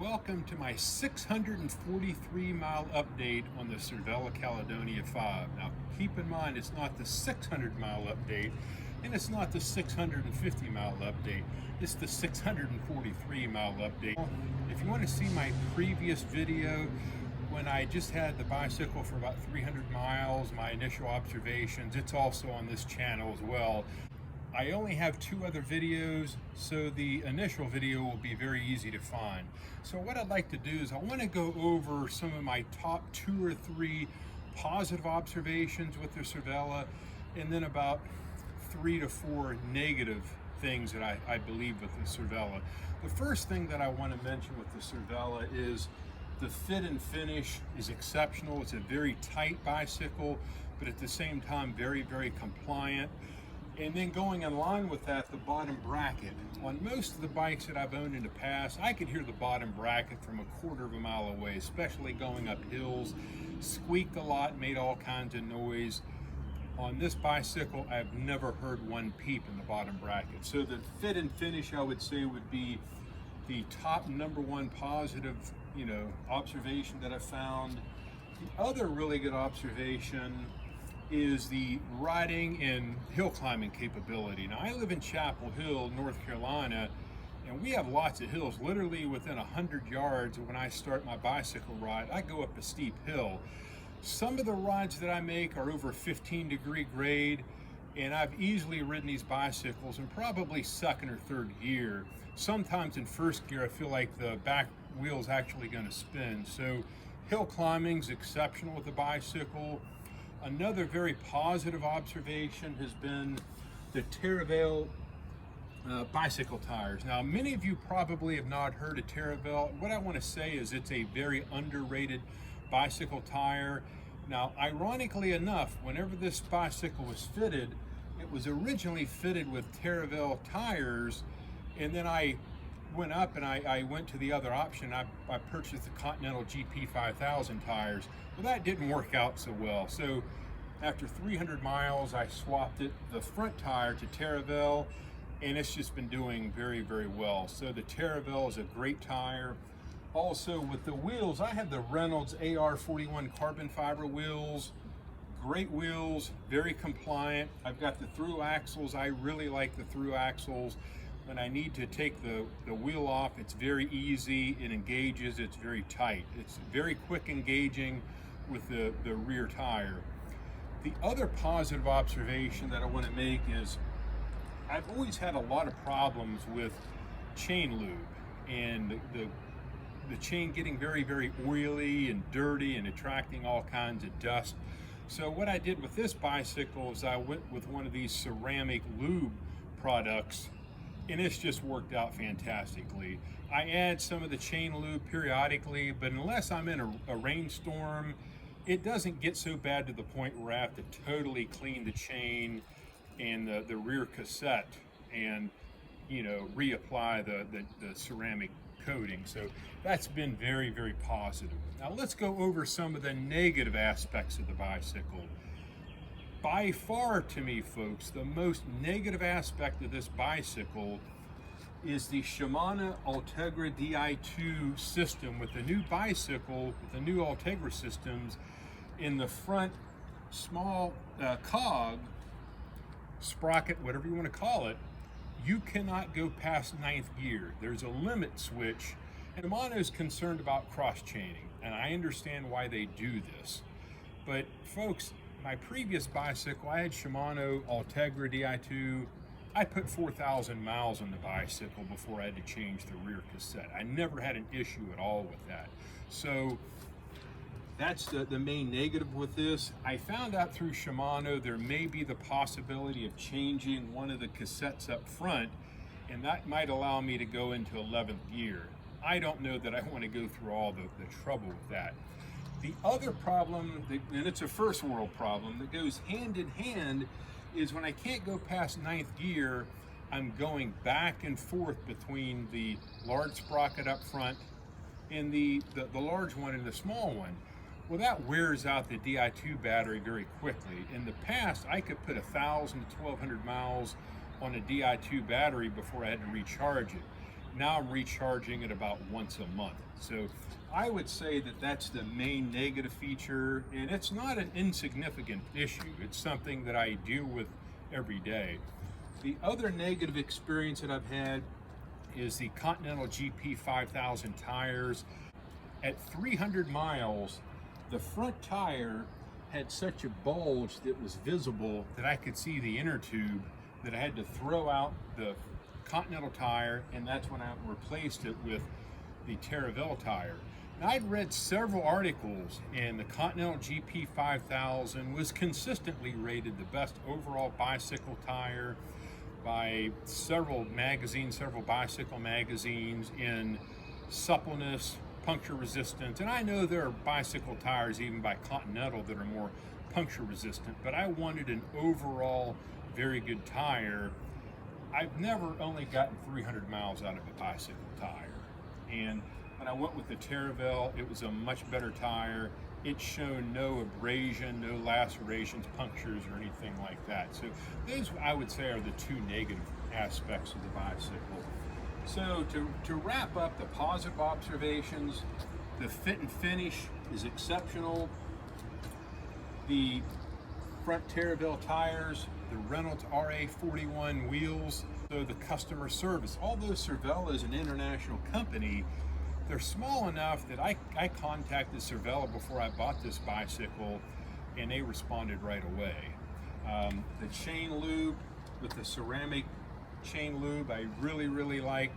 Welcome to my 643 mile update on the Cervelo Caledonia 5. Now keep in mind it's not the 600 mile update and it's not the 650 mile update, it's the 643 mile update. If you want to see my previous video when I just had the bicycle for about 300 miles, my initial observations, it's also on this channel as well. I only have two other videos, so the initial video will be very easy to find. So what I'd like to do is I want to go over some of my top 2 or 3 positive observations with the Cervelo, and then about 3 to 4 negative things that I believe with the Cervelo. The first thing that I want to mention with the Cervelo is the fit and finish is exceptional. It's a very tight bicycle, but at the same time very, very compliant. And then going in line with that, the bottom bracket. On most of the bikes that I've owned in the past, I could hear the bottom bracket from a quarter of a mile away, especially going up hills. Squeaked a lot, made all kinds of noise. On this bicycle, I've never heard one peep in the bottom bracket. So the fit and finish, I would say, would be the top #1 positive, observation that I found. The other really good observation is the riding and hill climbing capability. Now I live in Chapel Hill, North Carolina, and we have lots of hills. Literally within 100 yards when I start my bicycle ride, I go up a steep hill. Some of the rides that I make are over 15-degree grade, and I've easily ridden these bicycles in probably second or third gear. Sometimes in first gear I feel like the back wheel's actually going to spin. So hill climbing's exceptional with the bicycle. Another very positive observation has been the Cervelo bicycle tires. Now, many of you probably have not heard of Cervelo. What I want to say is it's a very underrated bicycle tire. Now, ironically enough, whenever this bicycle was fitted, it was originally fitted with Cervelo tires, and then I went up and I went to the other option. I purchased the Continental GP 5000 tires. Well, that didn't work out so well. So after 300 miles, I swapped the front tire to Cervelo, and it's just been doing very, very well. So the Cervelo is a great tire. Also with the wheels, I have the Reynolds AR41 carbon fiber wheels. Great wheels, very compliant. I've got the through axles. I really like the through axles. When I need to take the wheel off, it's very easy, it engages, it's very tight. It's very quick engaging with the rear tire. The other positive observation that I want to make is I've always had a lot of problems with chain lube and the chain getting very, very oily and dirty and attracting all kinds of dust. So what I did with this bicycle is I went with one of these ceramic lube products, and it's just worked out fantastically. I add some of the chain lube periodically, but unless I'm in a rainstorm, it doesn't get so bad to the point where I have to totally clean the chain and the rear cassette and reapply the ceramic coating. So that's been very, very positive. Now let's go over some of the negative aspects of the bicycle. By far, to me, folks, the most negative aspect of this bicycle is the Shimano Ultegra Di2 system. With the new bicycle, with the new Ultegra systems, in the front small cog, sprocket, whatever you want to call it, you cannot go past 9th gear. There's a limit switch, and Shimano is concerned about cross-chaining, and I understand why they do this. But folks, my previous bicycle, I had Shimano Ultegra Di2. I put 4,000 miles on the bicycle before I had to change the rear cassette. I never had an issue at all with that. So that's the main negative with this. I found out through Shimano there may be the possibility of changing one of the cassettes up front, and that might allow me to go into 11th gear. I don't know that I want to go through all the trouble with that. The other problem, and it's a first world problem, that goes hand in hand is when I can't go past 9th gear, I'm going back and forth between the large sprocket up front and the large one and the small one. Well, that wears out the Di2 battery very quickly. In the past, I could put 1,000 to 1,200 miles on a Di2 battery before I had to recharge it. Now I'm recharging it about once a month. So I would say that that's the main negative feature, and it's not an insignificant issue. It's something that I deal with every day. The other negative experience that I've had is the Continental GP 5000 tires. At 300 miles, the front tire had such a bulge that was visible that I could see the inner tube, that I had to throw out the Continental tire, and that's when I replaced it with the Cervelo tire. Now, I'd read several articles, and the Continental GP 5000 was consistently rated the best overall bicycle tire by several magazines, several bicycle magazines, in suppleness, puncture resistance. And I know there are bicycle tires even by Continental that are more puncture resistant, but I wanted an overall very good tire. I've never only gotten 300 miles out of a bicycle tire. And when I went with the Cervelo, it was a much better tire. It's shown no abrasion, no lacerations, punctures, or anything like that. So those, I would say, are the two negative aspects of the bicycle. So to wrap up the positive observations, the fit and finish is exceptional. The front Cervelo tires, the Reynolds RA41 wheels, so the customer service. Although Cervelo is an international company, they're small enough that I contacted Cervelo before I bought this bicycle, and they responded right away. The chain lube with the ceramic chain lube, I really like.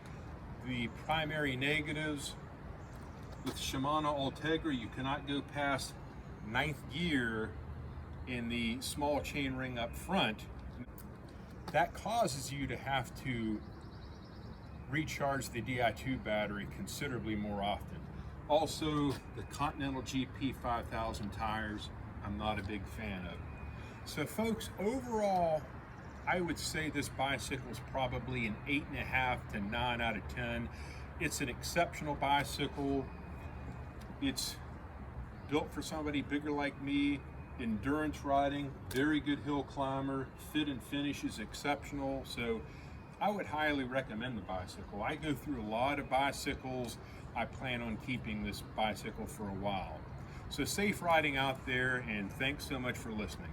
The primary negatives with Shimano Ultegra, you cannot go past 9th gear in the small chain ring up front. That causes you to have to recharge the Di2 battery considerably more often. Also, the Continental GP 5000 tires, I'm not a big fan of. So folks, overall, I would say this bicycle is probably an 8.5 to 9 out of 10. It's an exceptional bicycle. It's built for somebody bigger like me. Endurance riding, very good hill climber, fit and finish is exceptional. So I would highly recommend the bicycle. I go through a lot of bicycles. I plan on keeping this bicycle for a while. So safe riding out there, and thanks so much for listening.